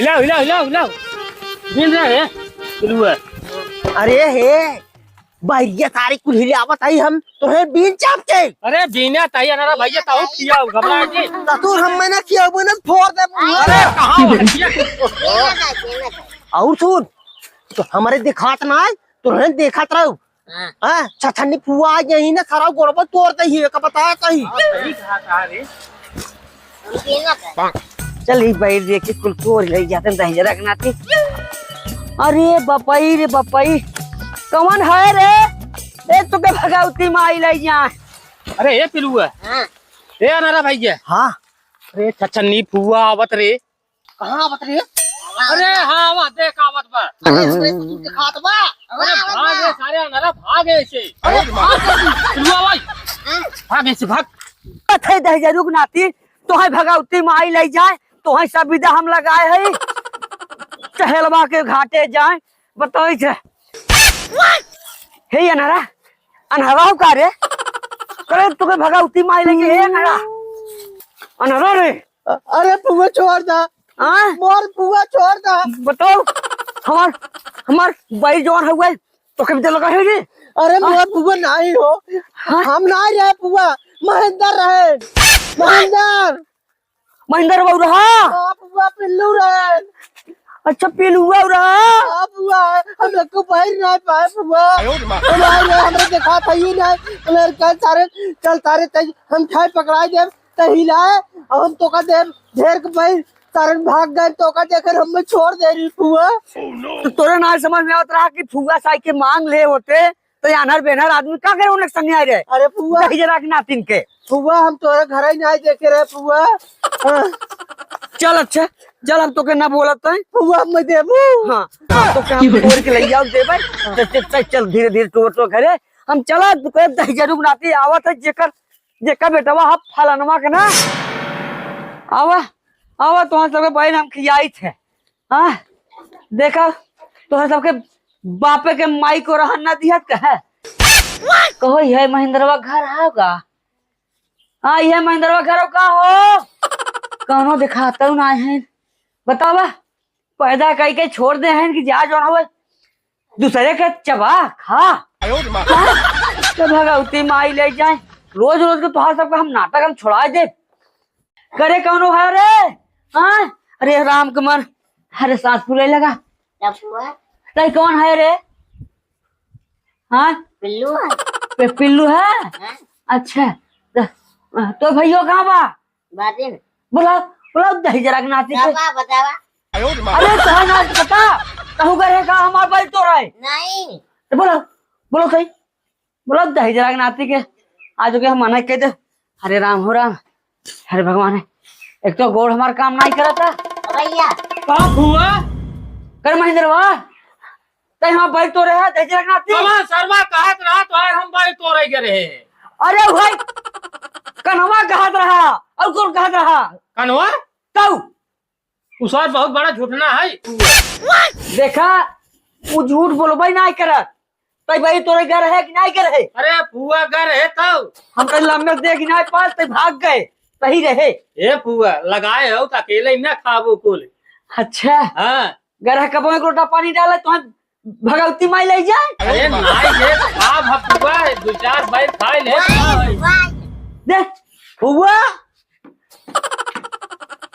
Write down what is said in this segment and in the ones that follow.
हिलाओ हिलाओ हिलाओ हिलाओ बीन रहा है पिलुआ। अरे हे भैया तारी कुल हिले आवत आई हम तोहे बीन चाप के। अरे बीना ताई अनारा भैया ताऊ खिया घबरा जी ततुर हम मैंने किया बने फोड़ दे। अरे कहां और सुन तो हमारे दिखात ना है तोहे देखत रहो। हां छछनी फुआ यही ना खराब गोड़बा तोड़ते ही का बता कहीं सही कहा था रे। चल ही बैठ देखे कुल तोड़ ले जाते दही रखना थी। अरे बपई रे बपई कौन है रे ए तो के भगावती माई ले जा। अरे ये पिलुआ ए अनारा भैया। हां अरे छछनी फुआ आवत रे। कहां आवत रे? अरे हां वा देख आवत बा। अरे इसमें तू दिखात बा। अरे भागे सारे अनारा भागे से। अरे पिलुआ भाई भागे से भाग। थे दही रुक नाती तोहे भगावती माई ले जाए तोहे सब विदा हम लगाए है टहलवा के घाटे जाए बताई छे। हे अनहरा अनहरा का रे करे तुके भगावती माई ले हे अनहरा अनहरा रे। अरे पुआ छोड़ दा। हां मोर पुआ छोड़ दा। बताओ हमार भाई जवान हुए तो के विदा लगा है रे। अरे मोर पुआ नहीं हो हम नहीं रहे पुआ महेंद्र रहे। महेंद्र बाबू रहा पुआ पिल्लू रहे। अच्छा पिलुआ रहा पुआ हम लोग को बाहर नहीं पाए पुआ हमरे देखा था ही नहीं लड़का सारे चल तारे तई हम खाए पकड़ाए दे तही लाए और हम तो का दे ढेर के भाई सारे भाग गए तो का देकर हम छोड़ दे रही पुआ। तो तोरे ना समझ में आवत रहा कि फुआ साई के मांग ले होते तो यानर बेनर आदमी का करे उन्हें संग आ रहे। अरे पुआ जरा के नातिन के पुआ हम तोरे घर ही नहीं देखे रहे पुआ। चल अच्छा चल हम तो के ना बोलत है पुआ मैं देबू। हां तो के हम तोड़ के ले आओ देबे चल चल धीरे धीरे टोटो घरे हम चला तो दही जरूर नाती आवत है जेकर बेटवा हम फलनवा के ना आवा आवा तो सब बहन हम खियाई थे। हां देखा तो सबके बापे के माई को रहन ना दिहत कहे कहो ये महेंद्रवा घर होगा। हाँ ये महेंद्रवा घर का हो कौनो दिखाता हूँ ना है बतावा पैदा कई के छोड़ दे हैं कि जा जो हुए दूसरे के चबा खा तो भगवती माई ले जाए रोज रोज के तुहार सबका हम नाटक हम छोड़ा दे करे कौनो है रे। हाँ अरे राम के मन अरे सांस फूले लगा तई कौन है रे? हाँ पिल्लू है पिल्लू है। अच्छा तो भैया कहाँ बा बुलाओ बुलाओ दही जरा नाती को बतावा। अरे कहा ना पता कहू करे का हमार भाई तो रहे नहीं तो बोलो बोलो सही बोलो दही जरा नाती के आज के हम मना कह दे। हरे राम हो राम हरे भगवान एक तो गोड़ हमार काम नहीं करता भैया का हुआ कर महेंद्र वाह तई हम भाई तो रहे दही जरा नाती हमार सरवा कहत रहा तो है हम भाई तो रह गए। अरे भाई कन्हवा कहत रहा और कौन कहत रहा कन्हवा ताऊ उसर बहुत बड़ा झूठना है। देखा वो झूठ बोलबे नहीं करत तई भाई तोरे घर है कि नहीं घर है। अरे फुआ घर है तो हम कल लम्बे देख नहीं पास तई भाग गए सही रहे। ए फुआ लगाए हो तो अकेले ही ना खाबो कुल। अच्छा हां घर कब में लोटा पानी डाले तो भगवती माई ले जाए। अरे नहीं ये खा भपुआ दो चार बार खा ले देख फुआ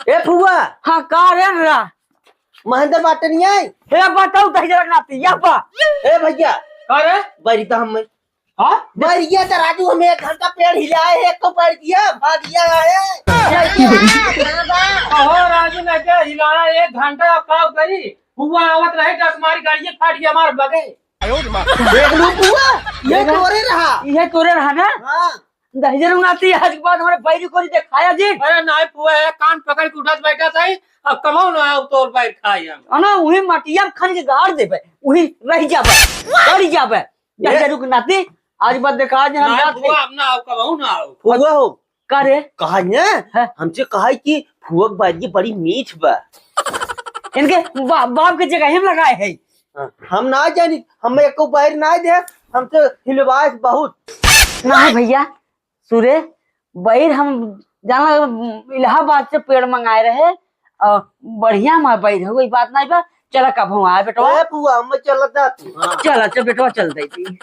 ए फुआ। हाँ का रे रा महेंद्र बाटे नहीं आई हे बताओ दही जरा नाती या बा ए भैया अरे बड़ी तो हम हां बढ़िया तो राजू हमें एक घंटा पेड़ हिलाए एक तो बढ़ दिया भाग गया हो राजू ने के हिलाना 1 घंटा पाव करी फुआ आवत रहे टक मारी गाड़ी फाट गया मार बगे। देख लो फुआ ये तोरे रहा ना। हां दही जरूर नाती आज के बाद हमारे बैरी को दिखाया जी। अरे नहीं फुआ है कान पकड़ के उठत बैठा था अब कमाओ ना अब तोर बैठ खाई हम ना वही मटिया खान के गाड़ देबे वही रह जाबे कर जाबे दही जरूर नाती आज बात देखा जे हम जात फुआ अब ना आओ कमाओ ना आओ फुआ हो करे कहा ने हमसे कहा कि फुआ बाजी बड़ी मीठ बा इनके बाप के जगह हम लगाए है। हम ना जानी हम एको बाहर ना दे हमसे हिलवाए बहुत नहीं भैया सूर्य बैर हम जाना इलाहाबाद से पेड़ मंगाए रहे बढ़िया माँ बैठ कोई बात नहीं बा। चला कब हम आए बेटवा। ए बुआ मैं चलत जाती चल बेटवा चल दे।